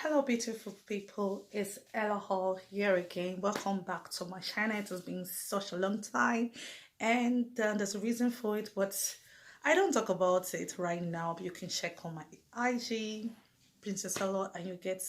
Hello beautiful people, it's Eloho here again. Welcome back to my channel. It has been such a long time and there's a reason for it, but I don't talk about it right now. But you can check on my IG PRINCESSELOHO and you get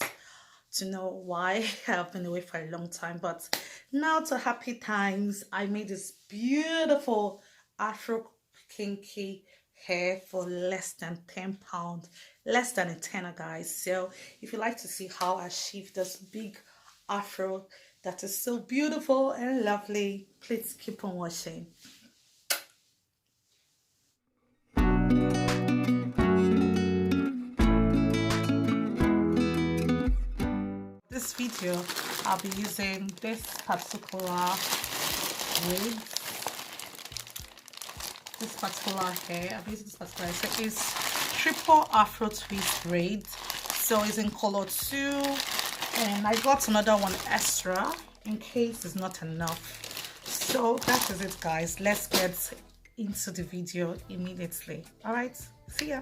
to know why I've been away for a long time. But now to happy times. I made this beautiful Afro kinky hair for less than £10, less than a tenner, guys. So if you like to see how I achieved this big afro that is so beautiful and lovely, please keep on watching. This video I'll be using this particular wig, this particular hair. I'll be using this particular hair. So it's triple afro twist braids, so it's in color 2, and I got another one extra in case it's not enough. So that is it, guys. Let's get into the video immediately. All right, see ya.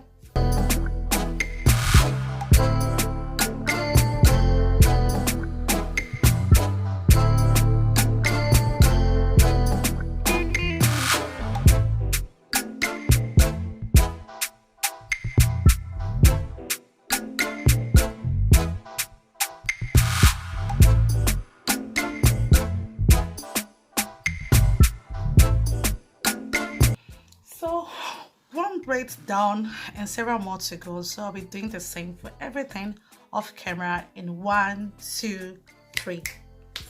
So one braid down and several more to go, so I'll be doing the same for everything off camera in 1, 2, 3.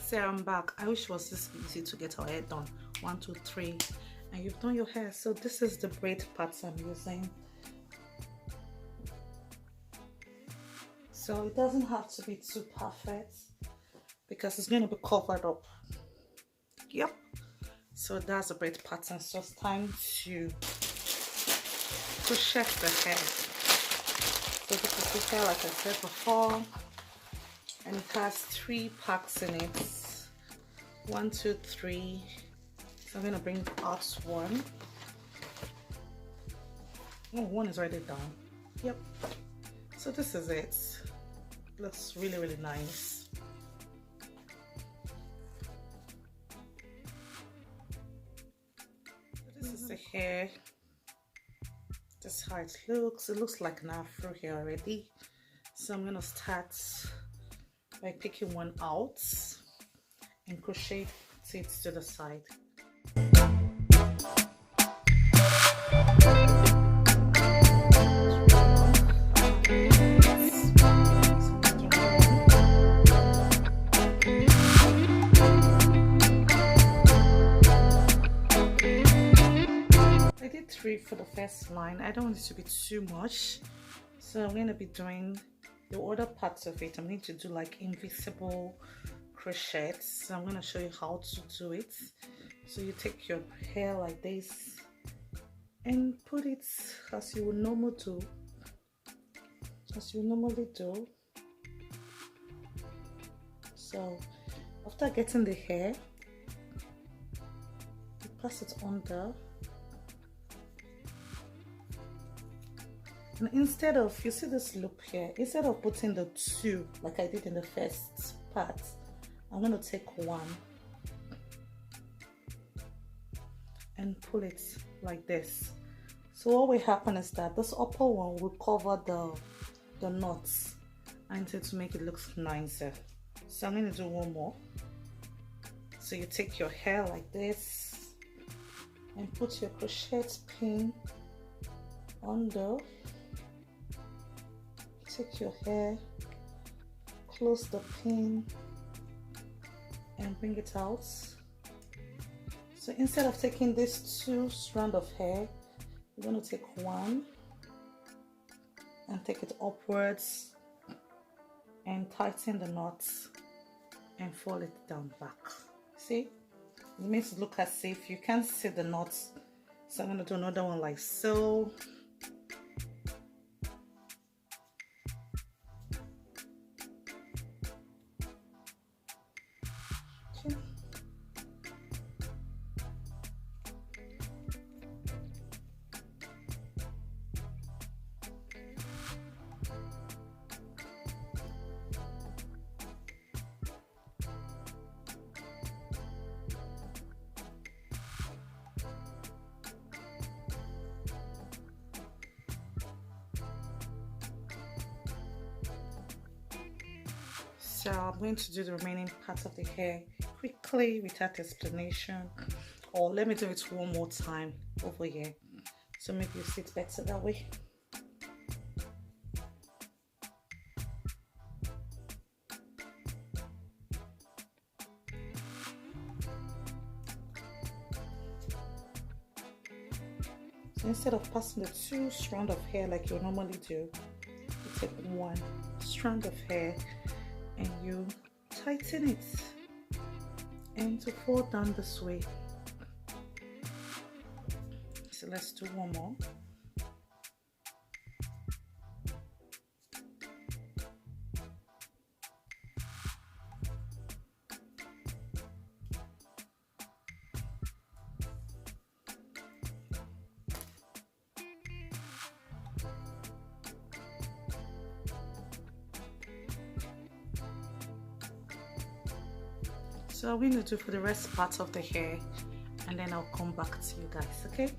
So I'm back. I wish it was this easy to get our hair done. 1, 2, 3, and you've done your hair. So this is the braid pattern I'm using. So it doesn't have to be too perfect because it's going to be covered up. Yep. So that's the braid pattern. So it's time to crochet the hair. So this is the hair, like I said before, and it has 3 packs in it. 1, 2, 3. So I'm gonna bring out one. Oh, one is already down. Yep. So this is it. Looks really nice. This is the hair. This is how it looks. It looks like an afro here already. So I'm gonna start by picking one out and crochet it to the side. For the first line, I don't want it to be too much, so I'm going to be doing the other parts of it. I'm going to do like invisible crochets. So I'm going to show you how to do it. So you take your hair like this and put it as you would normally do. So after getting the hair, you pass it under. And instead of, you see this loop here, instead of putting the 2 like I did in the first part, I'm going to take 1 and pull it like this. So what will happen is that this upper one will cover the knots and to make it look nicer. So I'm going to do one more. So you take your hair like this and put your crochet pin under. Take your hair, close the pin and bring it out. So instead of taking this 2 strands of hair, you're going to take 1 and take it upwards and tighten the knots and fold it down back. See, it makes it look as if you can't see the knots. So I'm going to do another one like so. So I'm going to do the remaining part of the hair quickly without explanation, or let me do it one more time over here so maybe you see it better that way. So instead of passing the 2 strands of hair like you normally do, you take 1 strand of hair and you tighten it and to fall down this way. So let's do one more. So I'm going to do for the rest part of the hair and then I'll come back to you guys, okay?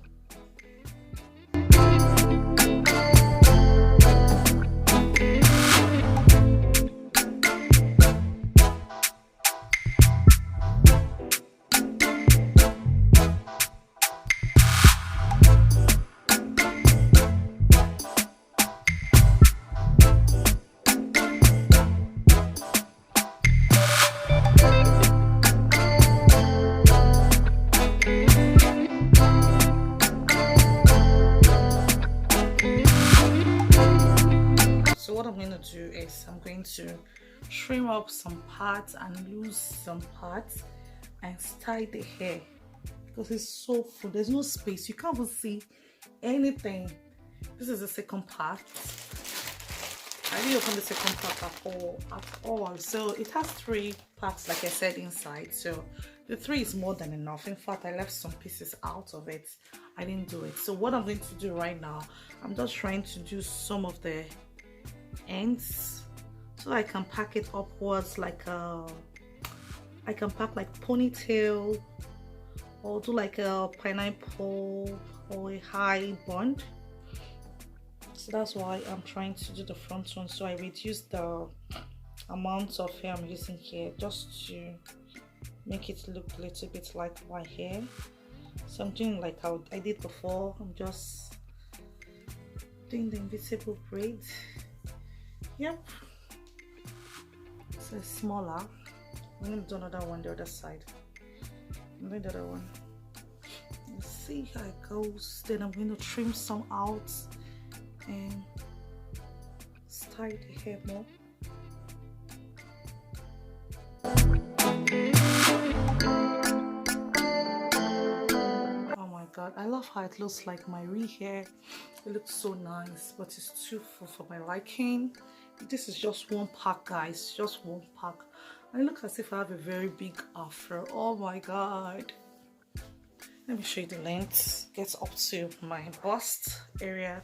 What I'm going to do is I'm going to trim up some parts and lose some parts and style the hair because it's so full. There's no space. You can't even see anything. This is the second part. I didn't open the second part at all. So it has 3 parts like I said inside. So the 3 is more than enough. In fact, I left some pieces out of it. I didn't do it. So what I'm going to do right now, I'm just trying to do some of the ends so I can pack it upwards like I can pack like ponytail or do like a pineapple or a high bun. So that's why I'm trying to do the front one, so I reduce the amount of hair I'm using here just to make it look a little bit like my hair. So I'm doing like how I did before. I'm just doing the invisible braids. Yep, so it's smaller. I'm going to do another one the other side. I'm doing the other one. Let's see how it goes. Then I'm going to trim some out and style the hair more. Oh my god, I love how it looks like my real hair. It looks so nice, but it's too full for my liking. This is just one pack, guys, just one pack. I look as if I have a very big afro. Oh my god. Let me show you the length. Gets up to my bust area.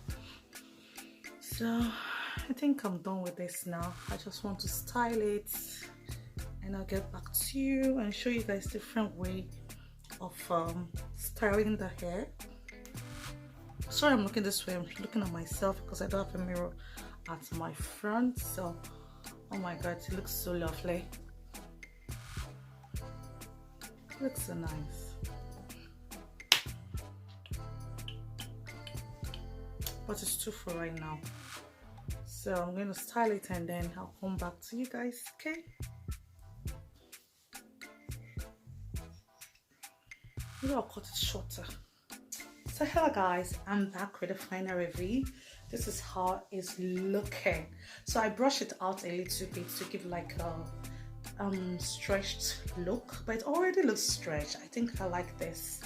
So I think I'm done with this now. I just want to style it and I'll get back to you and show you guys different way of styling the hair. Sorry I'm looking this way, I'm looking at myself because I don't have a mirror at my front. So oh my god, it looks so lovely. It looks so nice. But it's too full right now. So I'm going to style it and then I'll come back to you guys, okay? Maybe I'll cut it shorter. So hello guys, I'm back with the final review. This is how it's looking. So I brush it out a little bit to give like a stretched look, but it already looks stretched. I think I like this.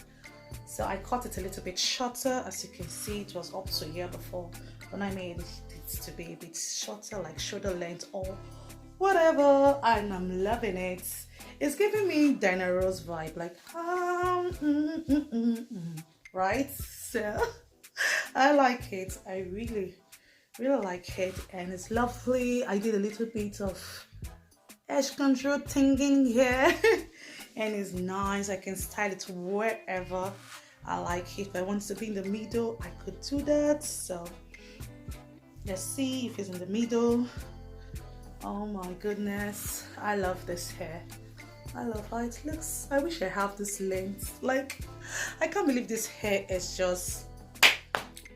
So I cut it a little bit shorter. As you can see, it was up to here before, when I made it to be a bit shorter, like shoulder length or whatever, and I'm loving it. It's giving me Diana Ross vibe, like right? So I like it. I really like it, and it's lovely. I did a little bit of edge control thinking here and it's nice. I can style it wherever I like it. If I want it to be in the middle, I could do that. So let's see if it's in the middle. Oh my goodness, I love this hair. I love how it looks. I wish I have this length. Like, I can't believe this hair is just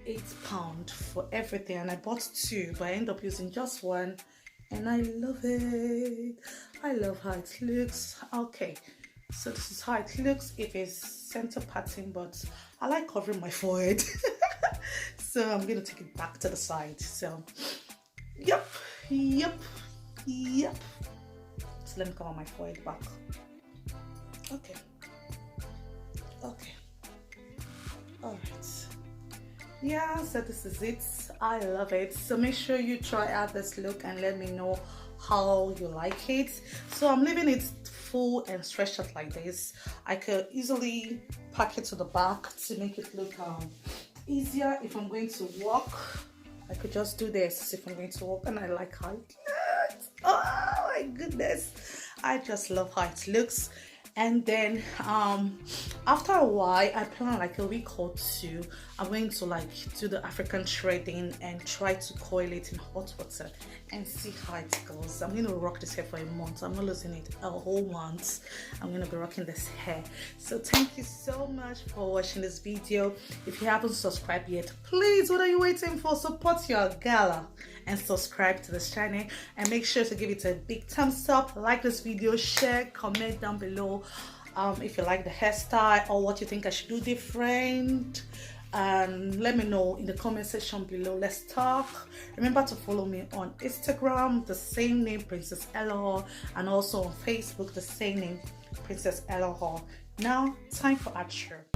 £8 for everything, and I bought two, but I end up using just one, and I love it. I love how it looks. Okay, so this is how it looks. It is center pattern, but I like covering my forehead. So I'm gonna take it back to the side. So yep. So let me cover my forehead back. Okay, all right. Yeah, so this is it. I love it. So make sure you try out this look and let me know how you like it. So I'm leaving it full and stretched out like this. I could easily pack it to the back to make it look easier if I'm going to walk. I could just do this if I'm going to walk, and I like how it looks. Oh my goodness, I just love how it looks. And then after a while, I plan like a week or two, I'm going to like do the African threading and try to coil it in hot water and see how it goes. I'm going to rock this hair for a month. I'm not losing it a whole month. I'm going to be rocking this hair. So thank you so much for watching this video. If you haven't subscribed yet, please, what are you waiting for? Support your gala and subscribe to this channel, and make sure to give it a big thumbs up, like this video, share, comment down below if you like the hairstyle or what you think I should do different, and let me know in the comment section below. Let's talk. Remember to follow me on Instagram, the same name, PRINCESSELOHO, and also on Facebook, the same name, PRINCESSELOHO. Now time for archer.